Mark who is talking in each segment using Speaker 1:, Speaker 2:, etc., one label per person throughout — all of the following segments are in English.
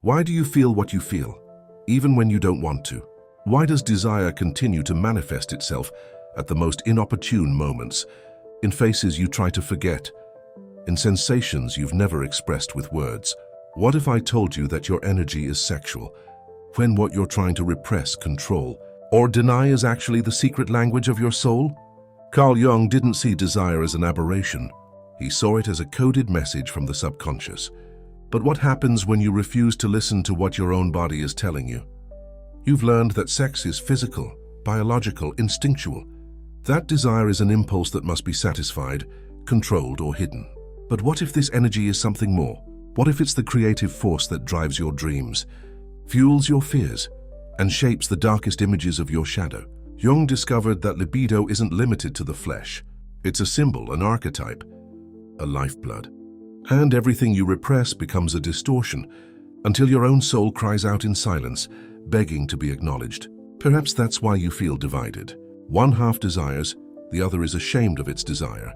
Speaker 1: Why do you feel what you feel, even when you don't want to? Why does desire continue to manifest itself at the most inopportune moments, in faces you try to forget, in sensations you've never expressed with words? What if I told you that your energy is sexual, when what you're trying to repress, control, or deny is actually the secret language of your soul? Carl Jung didn't see desire as an aberration. He saw it as a coded message from the subconscious. But what happens when you refuse to listen to what your own body is telling you? You've learned that sex is physical, biological, instinctual. That desire is an impulse that must be satisfied, controlled, or hidden. But what if this energy is something more? What if it's the creative force that drives your dreams, fuels your fears, and shapes the darkest images of your shadow? Jung discovered that libido isn't limited to the flesh. It's a symbol, an archetype, a lifeblood. And everything you repress becomes a distortion, until your own soul cries out in silence, begging to be acknowledged. Perhaps that's why you feel divided. One half desires, the other is ashamed of its desire.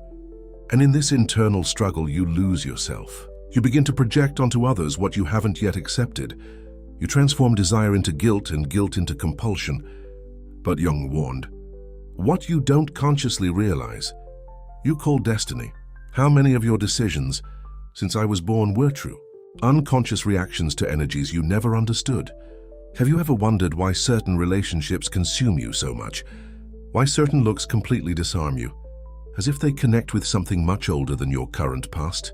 Speaker 1: And in this internal struggle, you lose yourself. You begin to project onto others what you haven't yet accepted. You transform desire into guilt and guilt into compulsion. But Jung warned, what you don't consciously realize, you call destiny. How many of your decisions, since I was born, were true? Unconscious reactions to energies you never understood. Have you ever wondered why certain relationships consume you so much? Why certain looks completely disarm you, as if they connect with something much older than your current past?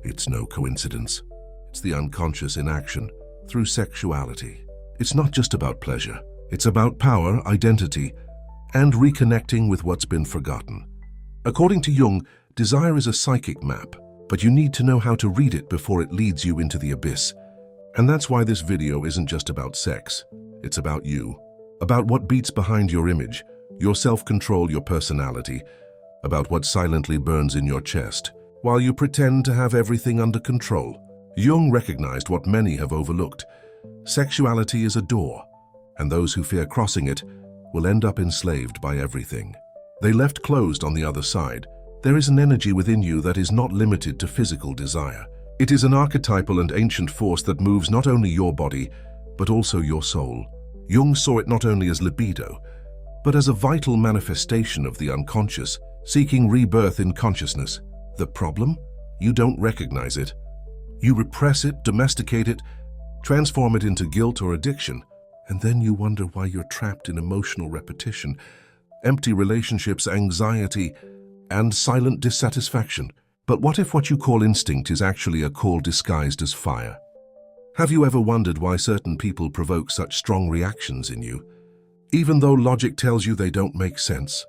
Speaker 1: It's no coincidence. It's the unconscious in action, through sexuality. It's not just about pleasure. It's about power, identity, and reconnecting with what's been forgotten. According to Jung, desire is a psychic map, but you need to know how to read it before it leads you into the abyss. And that's why this video isn't just about sex. It's about you, about what beats behind your image, your self-control, your personality, about what silently burns in your chest, while you pretend to have everything under control. Jung recognized what many have overlooked. Sexuality is a door, and those who fear crossing it will end up enslaved by everything they left closed on the other side. There is an energy within you that is not limited to physical desire. It is an archetypal and ancient force that moves not only your body, but also your soul. Jung saw it not only as libido, but as a vital manifestation of the unconscious, seeking rebirth in consciousness. The problem? You don't recognize it. You repress it, domesticate it, transform it into guilt or addiction, and then you wonder why you're trapped in emotional repetition, empty relationships, anxiety, and silent dissatisfaction. But what if what you call instinct is actually a call disguised as fire? Have you ever wondered why certain people provoke such strong reactions in you, even though logic tells you they don't make sense?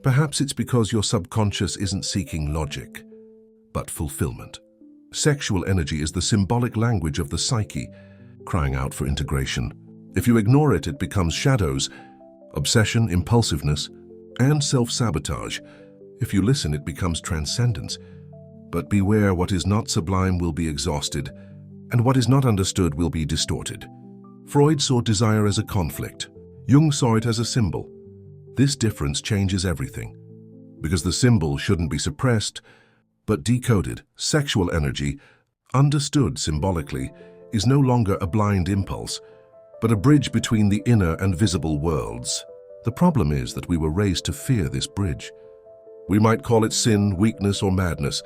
Speaker 1: Perhaps it's because your subconscious isn't seeking logic, but fulfillment. Sexual energy is the symbolic language of the psyche, crying out for integration. If you ignore it, it becomes shadows, obsession, impulsiveness, and self-sabotage. If you listen, it becomes transcendence. But beware, what is not sublime will be exhausted, and what is not understood will be distorted. Freud saw desire as a conflict. Jung saw it as a symbol. This difference changes everything, because the symbol shouldn't be suppressed, but decoded. Sexual energy, understood symbolically, is no longer a blind impulse, but a bridge between the inner and visible worlds. The problem is that we were raised to fear this bridge. We might call it sin, weakness, or madness,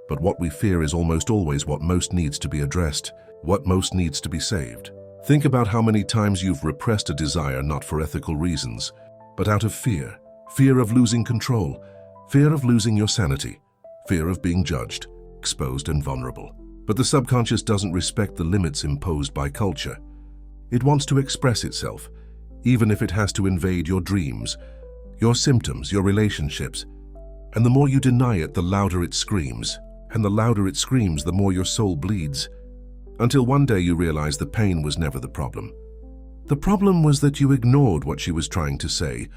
Speaker 1: but what we fear is almost always what most needs to be addressed, what most needs to be saved. Think about how many times you've repressed a desire not for ethical reasons, but out of fear. Fear of losing control, fear of losing your sanity, fear of being judged, exposed, and vulnerable. But the subconscious doesn't respect the limits imposed by culture. It wants to express itself, even if it has to invade your dreams, your symptoms, your relationships. And the more you deny it, the louder it screams. And the louder it screams, the more your soul bleeds. Until one day you realize the pain was never the problem. The problem was that you ignored what she was trying to say,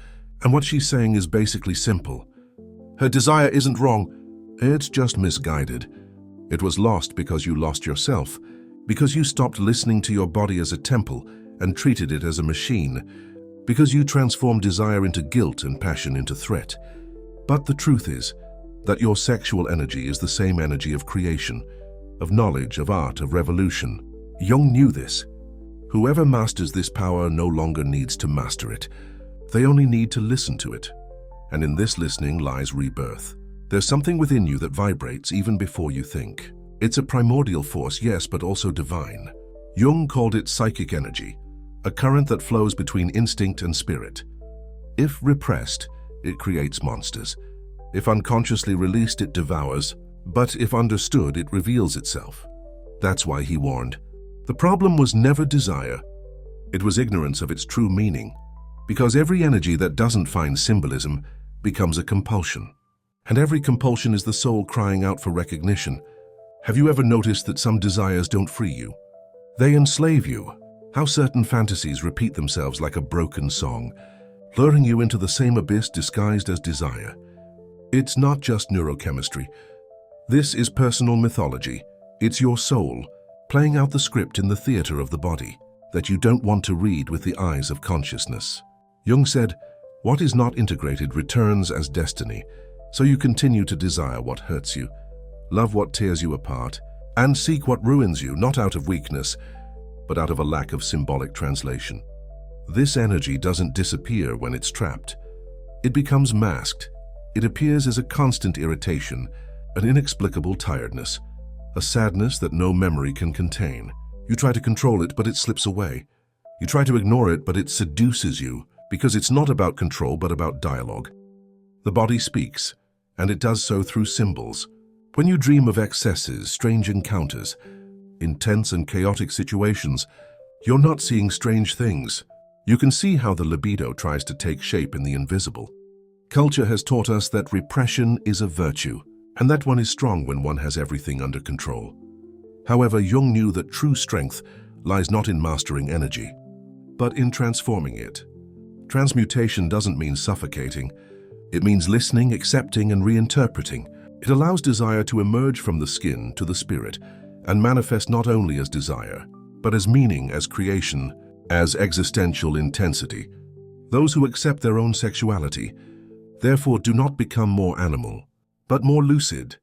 Speaker 1: and what she's saying is basically simple. Her desire isn't wrong, it's just misguided. It was lost because you lost yourself, because you stopped listening to your body as a temple and treated it as a machine, because you transformed desire into guilt and passion into threat. But the truth is that your sexual energy is the same energy of creation, of knowledge, of art, of revolution. Jung knew this. Whoever masters this power no longer needs to master it. They only need to listen to it. And in this listening lies rebirth. There's something within you that vibrates even before you think. It's a primordial force, yes, but also divine. Jung called it psychic energy, a current that flows between instinct and spirit. If repressed, it creates monsters. If unconsciously released, it devours. But if understood, it reveals itself. That's why he warned. The problem was never desire. It was ignorance of its true meaning. Because every energy that doesn't find symbolism becomes a compulsion. And every compulsion is the soul crying out for recognition. Have you ever noticed that some desires don't free you? They enslave you. How certain fantasies repeat themselves like a broken song, luring you into the same abyss disguised as desire. It's not just neurochemistry. This is personal mythology. It's your soul, playing out the script in the theater of the body that you don't want to read with the eyes of consciousness. Jung said, "What is not integrated returns as destiny, so you continue to desire what hurts you, love what tears you apart, and seek what ruins you, not out of weakness, but out of a lack of symbolic translation." This energy doesn't disappear when it's trapped. It becomes masked. It appears as a constant irritation, an inexplicable tiredness, a sadness that no memory can contain. You try to control it, but it slips away. You try to ignore it, but it seduces you, because it's not about control, but about dialogue. The body speaks, and it does so through symbols. When you dream of excesses, strange encounters, intense and chaotic situations, you're not seeing strange things. You can see how the libido tries to take shape in the invisible. Culture has taught us that repression is a virtue, and that one is strong when one has everything under control. However, Jung knew that true strength lies not in mastering energy, but in transforming it. Transmutation doesn't mean suffocating. It means listening, accepting, and reinterpreting. It allows desire to emerge from the skin to the spirit and manifest not only as desire, but as meaning, as creation, as existential intensity. Those who accept their own sexuality, therefore, do not become more animal, but more lucid.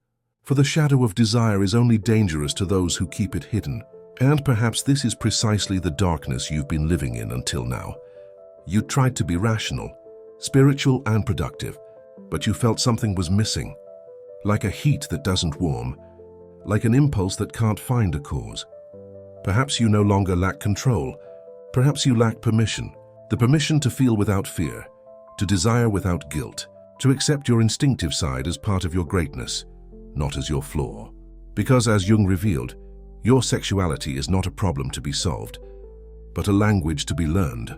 Speaker 1: For the shadow of desire is only dangerous to those who keep it hidden. And perhaps this is precisely the darkness you've been living in until now. You tried to be rational, spiritual, and productive, but you felt something was missing, like a heat that doesn't warm, like an impulse that can't find a cause. Perhaps you no longer lack control. Perhaps you lack permission, the permission to feel without fear, to desire without guilt, to accept your instinctive side as part of your greatness, not as your flaw. Because, as Jung revealed, your sexuality is not a problem to be solved, but a language to be learned.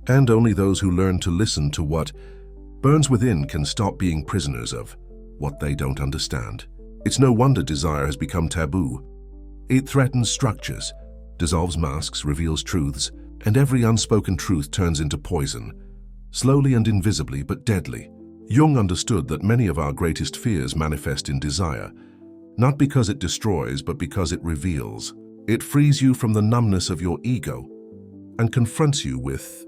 Speaker 1: And only those who learn to listen to what burns within can stop being prisoners of what they don't understand. It's no wonder desire has become taboo. It threatens structures, dissolves masks, reveals truths, and every unspoken truth turns into poison, slowly and invisibly but deadly. Jung understood that many of our greatest fears manifest in desire, not because it destroys, but because it reveals. It frees you from the numbness of your ego and confronts you with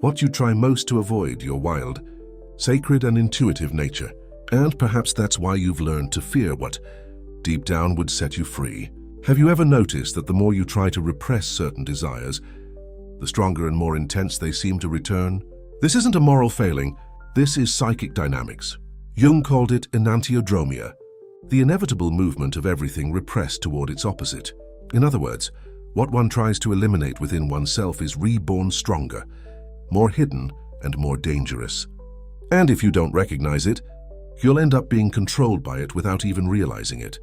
Speaker 1: what you try most to avoid, your wild, sacred and intuitive nature. And perhaps that's why you've learned to fear what, deep down, would set you free. Have you ever noticed that the more you try to repress certain desires, the stronger and more intense they seem to return? This isn't a moral failing. This is psychic dynamics. Jung called it enantiodromia, the inevitable movement of everything repressed toward its opposite. In other words, what one tries to eliminate within oneself is reborn stronger, more hidden, and more dangerous. And if you don't recognize it, you'll end up being controlled by it without even realizing it.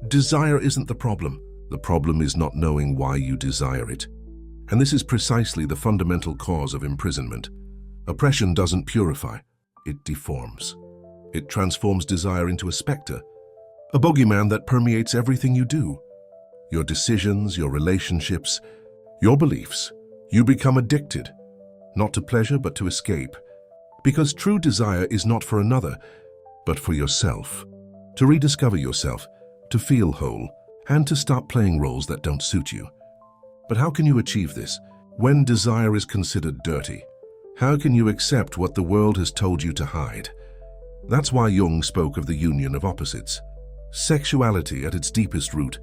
Speaker 1: Desire isn't the problem. The problem is not knowing why you desire it. And this is precisely the fundamental cause of imprisonment. Oppression doesn't purify, it deforms. It transforms desire into a specter, a bogeyman that permeates everything you do. Your decisions, your relationships, your beliefs. You become addicted, not to pleasure but to escape. Because true desire is not for another, but for yourself. To rediscover yourself, to feel whole, and to stop playing roles that don't suit you. But how can you achieve this when desire is considered dirty? How can you accept what the world has told you to hide? That's why Jung spoke of the union of opposites. Sexuality, at its deepest root,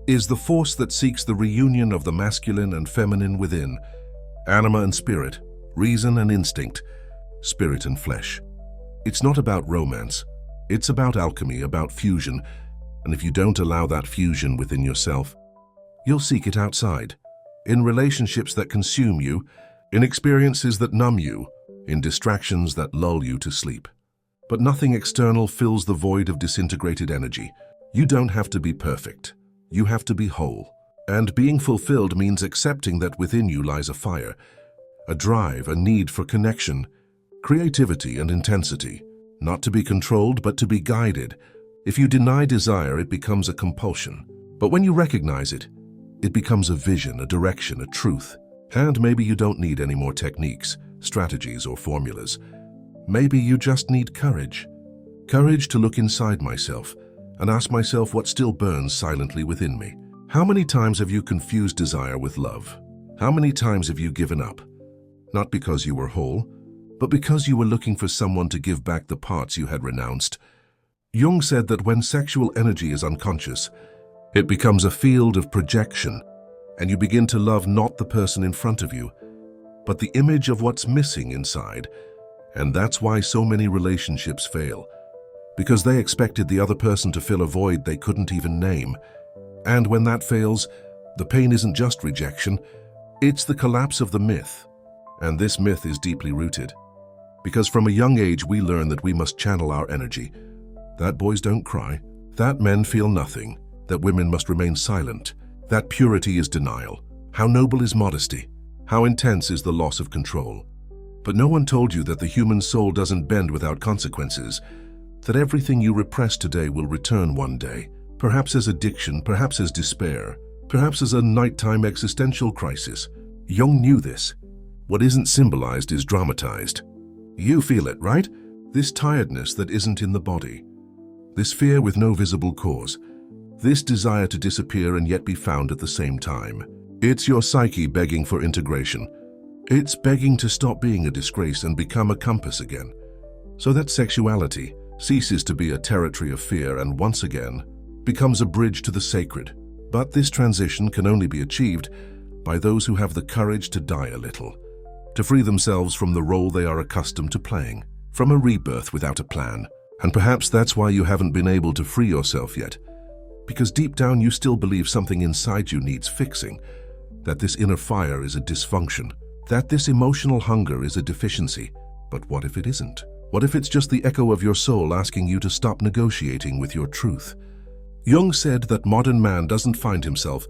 Speaker 1: is the force that seeks the reunion of the masculine and feminine within, anima and spirit, reason and instinct, spirit and flesh. It's not about romance. It's about alchemy, about fusion, and if you don't allow that fusion within yourself, you'll seek it outside, in relationships that consume you, in experiences that numb you, in distractions that lull you to sleep. But nothing external fills the void of disintegrated energy. You don't have to be perfect. You have to be whole. And being fulfilled means accepting that within you lies a fire, a drive, a need for connection, creativity and intensity, not to be controlled but to be guided. If you deny desire, it becomes a compulsion. But when you recognize it, it becomes a vision, a direction, a truth. And maybe you don't need any more techniques, strategies, or formulas. Maybe you just need courage. Courage to look inside myself and ask myself what still burns silently within me. How many times have you confused desire with love? How many times have you given up? Not because you were whole, but because you were looking for someone to give back the parts you had renounced. Jung said that when sexual energy is unconscious, it becomes a field of projection, and you begin to love not the person in front of you, but the image of what's missing inside. And that's why so many relationships fail, because they expected the other person to fill a void they couldn't even name. And when that fails, the pain isn't just rejection, it's the collapse of the myth. And this myth is deeply rooted, because from a young age we learn that we must channel our energy, that boys don't cry, that men feel nothing, that women must remain silent, that purity is denial, how noble is modesty, how intense is the loss of control. But no one told you that the human soul doesn't bend without consequences, that everything you repress today will return one day, perhaps as addiction, perhaps as despair, perhaps as a nighttime existential crisis. Jung knew this. What isn't symbolized is dramatized. You feel it, right? This tiredness that isn't in the body. This fear with no visible cause. This desire to disappear and yet be found at the same time. It's your psyche begging for integration. It's begging to stop being a disgrace and become a compass again. So that sexuality ceases to be a territory of fear and once again becomes a bridge to the sacred. But this transition can only be achieved by those who have the courage to die a little, to free themselves from the role they are accustomed to playing, from a rebirth without a plan. And perhaps that's why you haven't been able to free yourself yet, because deep down you still believe something inside you needs fixing, that this inner fire is a dysfunction, that this emotional hunger is a deficiency. But what if it isn't? What if it's just the echo of your soul asking you to stop negotiating with your truth? Jung said that modern man doesn't find himself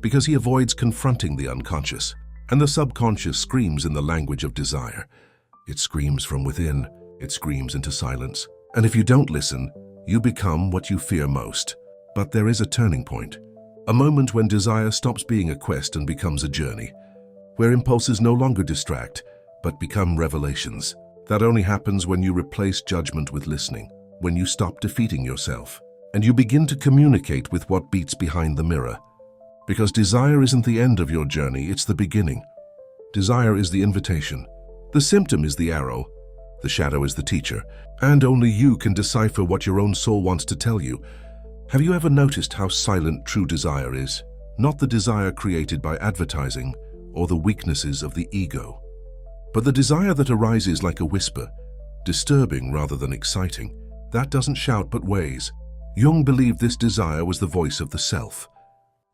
Speaker 1: because he avoids confronting the unconscious, and the subconscious screams in the language of desire. It screams from within, it screams into silence. And if you don't listen, you become what you fear most. But there is a turning point, a moment when desire stops being a quest and becomes a journey, where impulses no longer distract, but become revelations. That only happens when you replace judgment with listening, when you stop defeating yourself, and you begin to communicate with what beats behind the mirror. Because desire isn't the end of your journey, it's the beginning. Desire is the invitation. The symptom is the arrow. The shadow is the teacher. And only you can decipher what your own soul wants to tell you. Have you ever noticed how silent true desire is? Not the desire created by advertising or the weaknesses of the ego, but the desire that arises like a whisper, disturbing rather than exciting, that doesn't shout but weighs. Jung believed this desire was the voice of the self,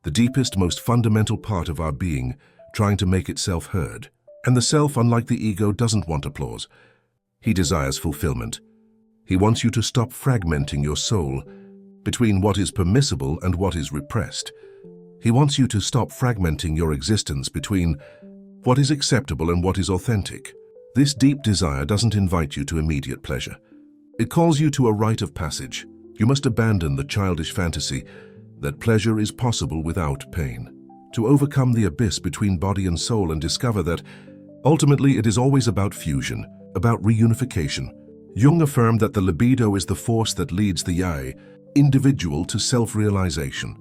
Speaker 1: the deepest, most fundamental part of our being, trying to make itself heard. And the self, unlike the ego, doesn't want applause. He desires fulfillment. He wants you to stop fragmenting your soul between what is permissible and what is repressed. He wants you to stop fragmenting your existence between what is acceptable and what is authentic. This deep desire doesn't invite you to immediate pleasure. It calls you to a rite of passage. You must abandon the childish fantasy that pleasure is possible without pain, to overcome the abyss between body and soul and discover that ultimately it is always about fusion, about reunification. Jung affirmed that the libido is the force that leads the I, individual, to self-realization.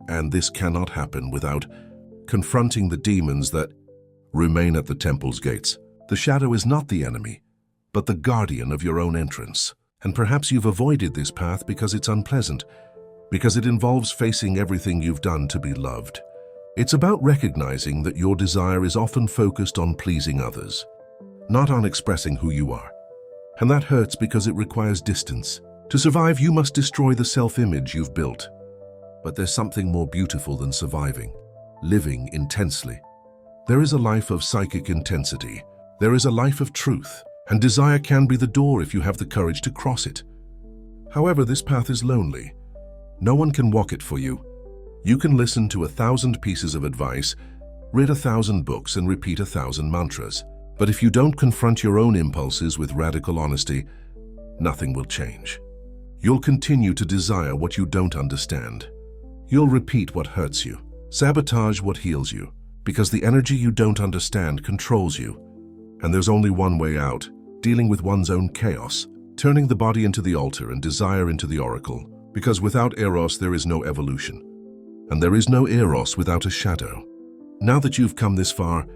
Speaker 1: And this cannot happen without confronting the demons that remain at the temple's gates. The shadow is not the enemy, but the guardian of your own entrance. And perhaps you've avoided this path because it's unpleasant, because it involves facing everything you've done to be loved. It's about recognizing that your desire is often focused on pleasing others, not on expressing who you are. And that hurts because it requires distance. To survive, you must destroy the self-image you've built. But there's something more beautiful than surviving: living intensely. There is a life of psychic intensity. There is a life of truth, and desire can be the door if you have the courage to cross it. However, this path is lonely. No one can walk it for you. You can listen to 1,000 pieces of advice, read 1,000 books, and repeat 1,000 mantras. But if you don't confront your own impulses with radical honesty, nothing will change. You'll continue to desire what you don't understand. You'll repeat what hurts you, sabotage what heals you, because the energy you don't understand controls you. And there's only one way out: dealing with one's own chaos, turning the body into the altar and desire into the oracle. Because without Eros, there is no evolution. And there is no Eros without a shadow. Now that you've come this far,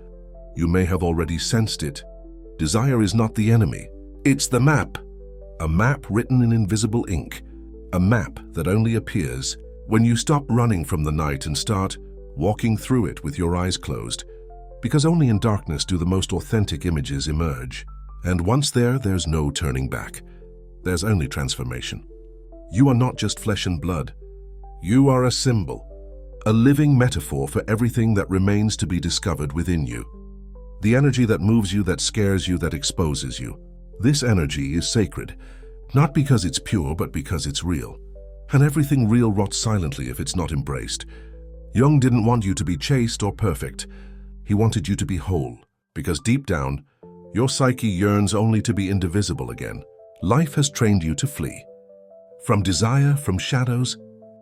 Speaker 1: you may have already sensed it. Desire is not the enemy. It's the map. A map written in invisible ink. A map that only appears when you stop running from the night and start walking through it with your eyes closed. Because only in darkness do the most authentic images emerge. And once there, there's no turning back. There's only transformation. You are not just flesh and blood. You are a symbol, a living metaphor for everything that remains to be discovered within you. The energy that moves you, that scares you, that exposes you. This energy is sacred, not because it's pure, but because it's real. And everything real rots silently if it's not embraced. Jung didn't want you to be chaste or perfect. He wanted you to be whole, because deep down, your psyche yearns only to be indivisible again. Life has trained you to flee. From desire, from shadows,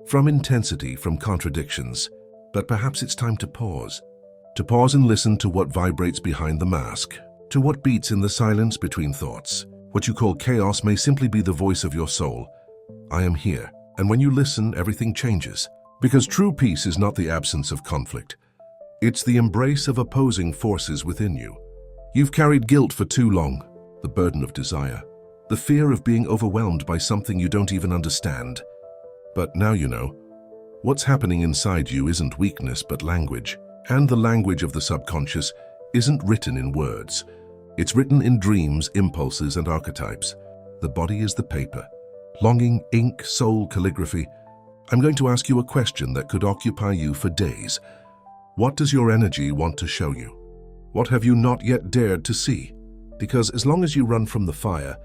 Speaker 1: from intensity, from contradictions. But perhaps it's time to pause. To pause and listen to what vibrates behind the mask, to what beats in the silence between thoughts. What you call chaos may simply be the voice of your soul. I am here. And when you listen, everything changes. Because true peace is not the absence of conflict. It's the embrace of opposing forces within you. You've carried guilt for too long, the burden of desire, the fear of being overwhelmed by something you don't even understand. But now you know. What's happening inside you isn't weakness but language. And the language of the subconscious isn't written in words. It's written in dreams, impulses, and archetypes. The body is the paper. Longing, ink, soul, calligraphy. I'm going to ask you a question that could occupy you for days. What does your energy want to show you? What have you not yet dared to see? Because as long as you run from the fire,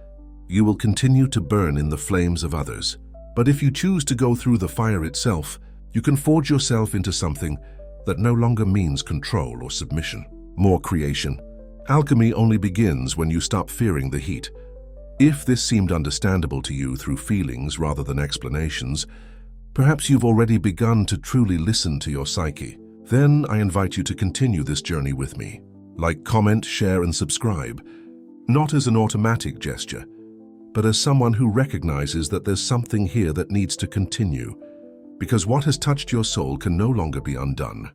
Speaker 1: you will continue to burn in the flames of others. But if you choose to go through the fire itself, you can forge yourself into something that no longer means control or submission. More creation. Alchemy only begins when you stop fearing the heat. If this seemed understandable to you through feelings rather than explanations, perhaps you've already begun to truly listen to your psyche. Then I invite you to continue this journey with me. Like, comment, share, and subscribe. Not as an automatic gesture, but as someone who recognizes that there's something here that needs to continue. Because what has touched your soul can no longer be undone.